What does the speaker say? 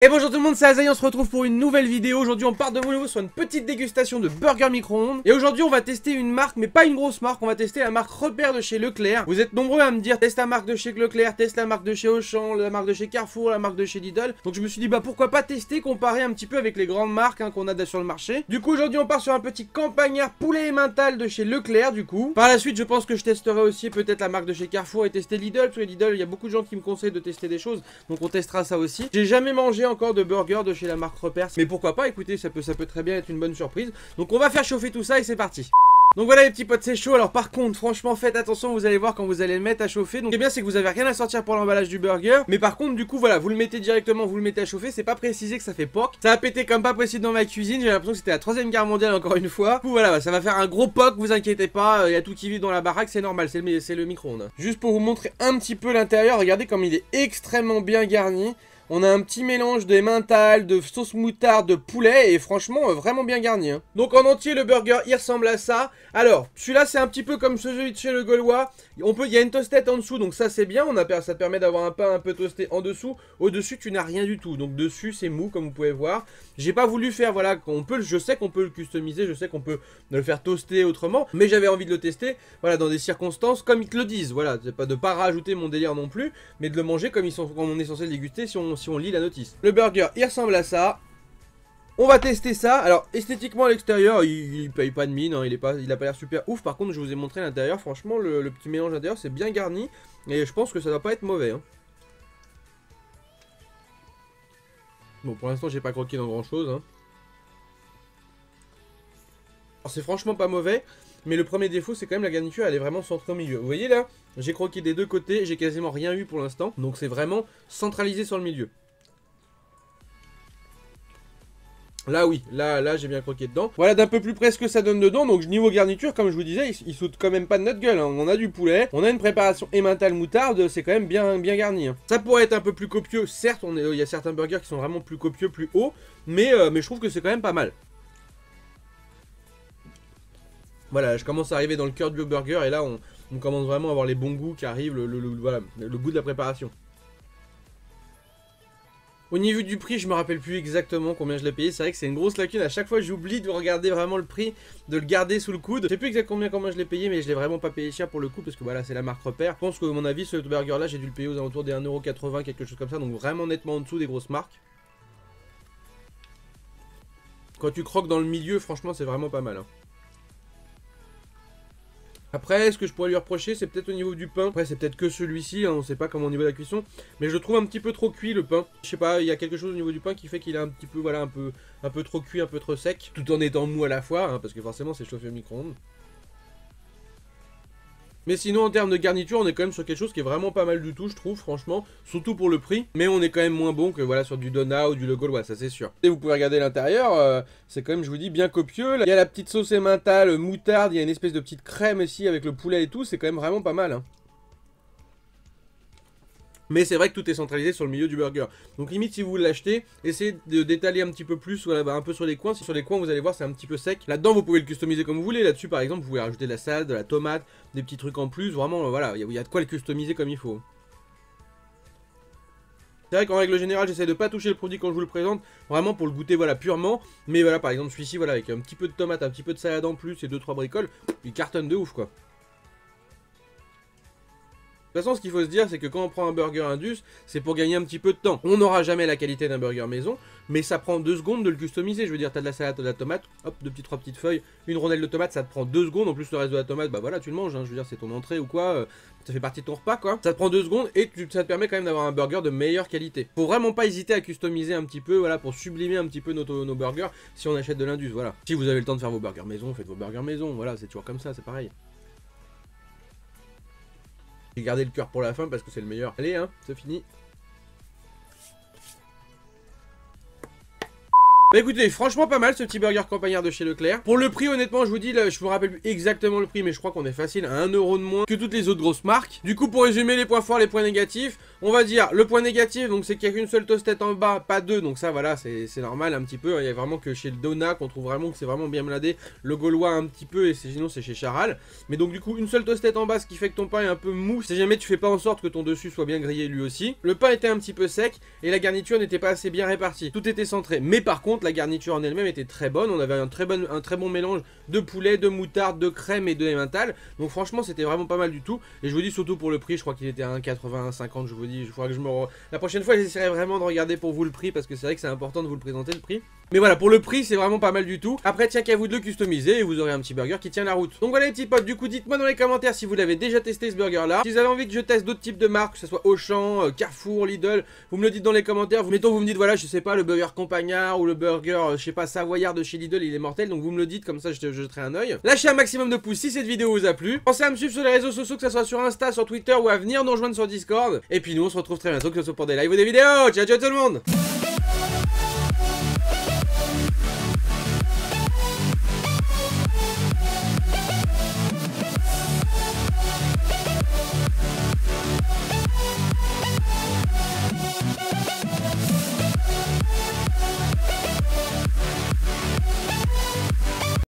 Et bonjour tout le monde, c'est Azaï, on se retrouve pour une nouvelle vidéo. Aujourd'hui on part de nouveau sur une petite dégustation de burger micro-ondes. Et aujourd'hui on va tester une marque, mais pas une grosse marque, on va tester la marque Repère de chez Leclerc. Vous êtes nombreux à me dire teste la marque de chez Leclerc, teste la marque de chez Auchan, la marque de chez Carrefour, la marque de chez Lidl. Donc je me suis dit bah pourquoi pas tester, comparer un petit peu avec les grandes marques qu'on a sur le marché. Du coup aujourd'hui on part sur un petit campagnard poulet emmental de chez Leclerc du coup. Par la suite je pense que je testerai aussi peut-être la marque de chez Carrefour et tester Lidl. Parce que Lidl il y a beaucoup de gens qui me conseillent de tester des choses. Donc on testera ça aussi. J'ai jamais mangé encore de burger de chez la marque Repère, mais pourquoi pas, écoutez, ça peut très bien être une bonne surprise. Donc on va faire chauffer tout ça et c'est parti. Donc voilà les petits potes, c'est chaud. Alors par contre, franchement, faites attention, vous allez voir quand vous allez le mettre à chauffer. Donc ce qui est bien, c'est que vous avez rien à sortir pour l'emballage du burger. Mais par contre, du coup, voilà, vous le mettez directement, vous le mettez à chauffer. C'est pas précisé que ça fait POC. Ça a pété comme pas possible dans ma cuisine. J'ai l'impression que c'était la 3ème guerre mondiale encore une fois. Du coup, voilà, ça va faire un gros POC, vous inquiétez pas. Il y a tout qui vit dans la baraque, c'est normal, c'est le micro-ondes. Juste pour vous montrer un petit peu l'intérieur, regardez comme il est extrêmement bien garni. On a un petit mélange de emmental, de sauce moutarde, de poulet et franchement vraiment bien garni. Hein. Donc en entier le burger il ressemble à ça. Alors celui-là c'est un petit peu comme celui de chez le Gaulois. Il y a une toastette en dessous donc ça c'est bien. Ça te permet d'avoir un pain un peu toasté en dessous. Au-dessus tu n'as rien du tout. Donc dessus c'est mou comme vous pouvez voir. J'ai pas voulu faire voilà, je sais qu'on peut le customiser, je sais qu'on peut le faire toaster autrement. Mais j'avais envie de le tester voilà, dans des circonstances comme ils te le disent. Voilà, c'est pas de pas rajouter mon délire non plus. Mais de le manger comme on est censé le déguster si on lit la notice. Le burger, il ressemble à ça. On va tester ça. Alors, esthétiquement à l'extérieur, il paye pas de mine. Hein, il a pas l'air super ouf. Par contre, je vous ai montré l'intérieur. Franchement, le petit mélange intérieur, c'est bien garni. Et je pense que ça doit pas être mauvais. Hein. Bon, pour l'instant, j'ai pas croqué dans grand chose. Hein. Alors, c'est franchement pas mauvais. Mais le premier défaut, c'est quand même la garniture, elle est vraiment centrée au milieu. Vous voyez là, j'ai croqué des deux côtés. J'ai quasiment rien eu pour l'instant. Donc, c'est vraiment centralisé sur le milieu. Là oui, là j'ai bien croqué dedans. Voilà d'un peu plus près ce que ça donne dedans. Donc niveau garniture, comme je vous disais, il saute quand même pas de notre gueule. Hein. On a du poulet, on a une préparation emmental moutarde, c'est quand même bien garni. Hein. Ça pourrait être un peu plus copieux, certes, il y a certains burgers qui sont vraiment plus copieux, plus hauts. Mais je trouve que c'est quand même pas mal. Voilà, je commence à arriver dans le cœur du burger et là on commence vraiment à avoir les bons goûts qui arrivent, voilà, le goût de la préparation. Au niveau du prix, je me rappelle plus exactement combien je l'ai payé. C'est vrai que c'est une grosse lacune. À chaque fois, j'oublie de regarder vraiment le prix, de le garder sous le coude. Je sais plus exactement combien je l'ai payé, mais je l'ai vraiment pas payé cher pour le coup parce que voilà, c'est la marque Repère. Je pense que, à mon avis, ce burger-là, j'ai dû le payer aux alentours des 1,80€, quelque chose comme ça. Donc vraiment nettement en dessous des grosses marques. Quand tu croques dans le milieu, franchement, c'est vraiment pas mal. Hein. Après, ce que je pourrais lui reprocher, c'est peut-être au niveau du pain. Après, c'est peut-être que celui-ci, hein, on sait pas comment au niveau de la cuisson. Mais je le trouve un petit peu trop cuit, le pain. Je sais pas, il y a quelque chose au niveau du pain qui fait qu'il est un petit peu, voilà, un peu trop cuit, un peu trop sec. Tout en étant mou à la fois, hein, parce que forcément, c'est chauffé au micro-ondes. Mais sinon, en termes de garniture, on est quand même sur quelque chose qui est vraiment pas mal du tout, je trouve, franchement. Surtout pour le prix. Mais on est quand même moins bon que voilà sur du Dona ou du Le Gaulois, ça c'est sûr. Et vous pouvez regarder l'intérieur, c'est quand même, je vous dis, bien copieux. Là, il y a la petite sauce emmental, moutarde, il y a une espèce de petite crème ici avec le poulet et tout, c'est quand même vraiment pas mal. Hein. Mais c'est vrai que tout est centralisé sur le milieu du burger. Donc limite si vous l'achetez, essayez d'étaler un petit peu plus, voilà, un peu sur les coins. Sur les coins vous allez voir c'est un petit peu sec. Là-dedans vous pouvez le customiser comme vous voulez. Là-dessus par exemple vous pouvez rajouter de la salade, de la tomate, des petits trucs en plus. Vraiment voilà, il y a de quoi le customiser comme il faut. C'est vrai qu'en règle générale j'essaie de pas toucher le produit quand je vous le présente. Vraiment pour le goûter voilà purement. Mais voilà par exemple celui-ci voilà avec un petit peu de tomate, un petit peu de salade en plus et 2-3 bricoles. Il cartonne de ouf quoi. De toute façon, ce qu'il faut se dire, c'est que quand on prend un burger Indus, c'est pour gagner un petit peu de temps. On n'aura jamais la qualité d'un burger maison, mais ça prend 2 secondes de le customiser. Je veux dire, t'as de la salade, t'as de la tomate, hop, 3 petites feuilles, une rondelle de tomate, ça te prend 2 secondes. En plus, le reste de la tomate, bah voilà, tu le manges. Hein. Je veux dire, c'est ton entrée ou quoi, ça fait partie de ton repas, quoi. Ça te prend 2 secondes et ça te permet quand même d'avoir un burger de meilleure qualité. Faut vraiment pas hésiter à customiser un petit peu, voilà, pour sublimer un petit peu nos burgers si on achète de l'Indus, voilà. Si vous avez le temps de faire vos burgers maison, faites vos burgers maison, voilà, c'est toujours comme ça, c'est pareil. J'ai gardé le cœur pour la fin parce que c'est le meilleur. Allez, hein, c'est fini. Bah écoutez, franchement pas mal ce petit burger campagnard de chez Leclerc. Pour le prix, honnêtement, je vous dis, là, je me rappelle plus exactement le prix, mais je crois qu'on est facile à 1 € de moins que toutes les autres grosses marques. Du coup, pour résumer les points forts, les points négatifs, on va dire le point négatif, donc c'est qu'il n'y a qu'une seule toastette en bas, pas deux, donc ça voilà, c'est normal un petit peu. Il y a vraiment que chez le Donat qu'on trouve vraiment que c'est vraiment bien blindé. Le Gaulois un petit peu, et sinon c'est chez Charal. Mais donc du coup, une seule toastette en bas, ce qui fait que ton pain est un peu mou. Si jamais tu fais pas en sorte que ton dessus soit bien grillé lui aussi. Le pain était un petit peu sec et la garniture n'était pas assez bien répartie. Tout était centré, mais par contre la garniture en elle-même était très bonne. On avait un très bon mélange de poulet, de moutarde, de crème et de emmental. Donc franchement c'était vraiment pas mal du tout. Et je vous dis surtout pour le prix, je crois qu'il était à 1,80, 1,50. Je vous dis, il faudra que je me la prochaine fois j'essaierai vraiment de regarder pour vous le prix, parce que c'est vrai que c'est important de vous le présenter le prix. Mais voilà, pour le prix c'est vraiment pas mal du tout. Après tiens qu'à vous de le customiser et vous aurez un petit burger qui tient la route. Donc voilà les petits potes, du coup dites-moi dans les commentaires si vous l'avez déjà testé ce burger là. Si vous avez envie que je teste d'autres types de marques, que ce soit Auchan, Carrefour, Lidl, vous me le dites dans les commentaires. Mettons vous me dites voilà, je sais pas, le burger campagnard ou le burger je sais pas savoyard de chez Lidl il est mortel, donc vous me le dites, comme ça je jetterai un oeil. Lâchez un maximum de pouces si cette vidéo vous a plu. Pensez à me suivre sur les réseaux sociaux, que ce soit sur Insta, sur Twitter ou à venir nous rejoindre sur Discord. Et puis nous on se retrouve très bientôt, que ce soit pour des lives ou des vidéos. Ciao ciao tout le monde.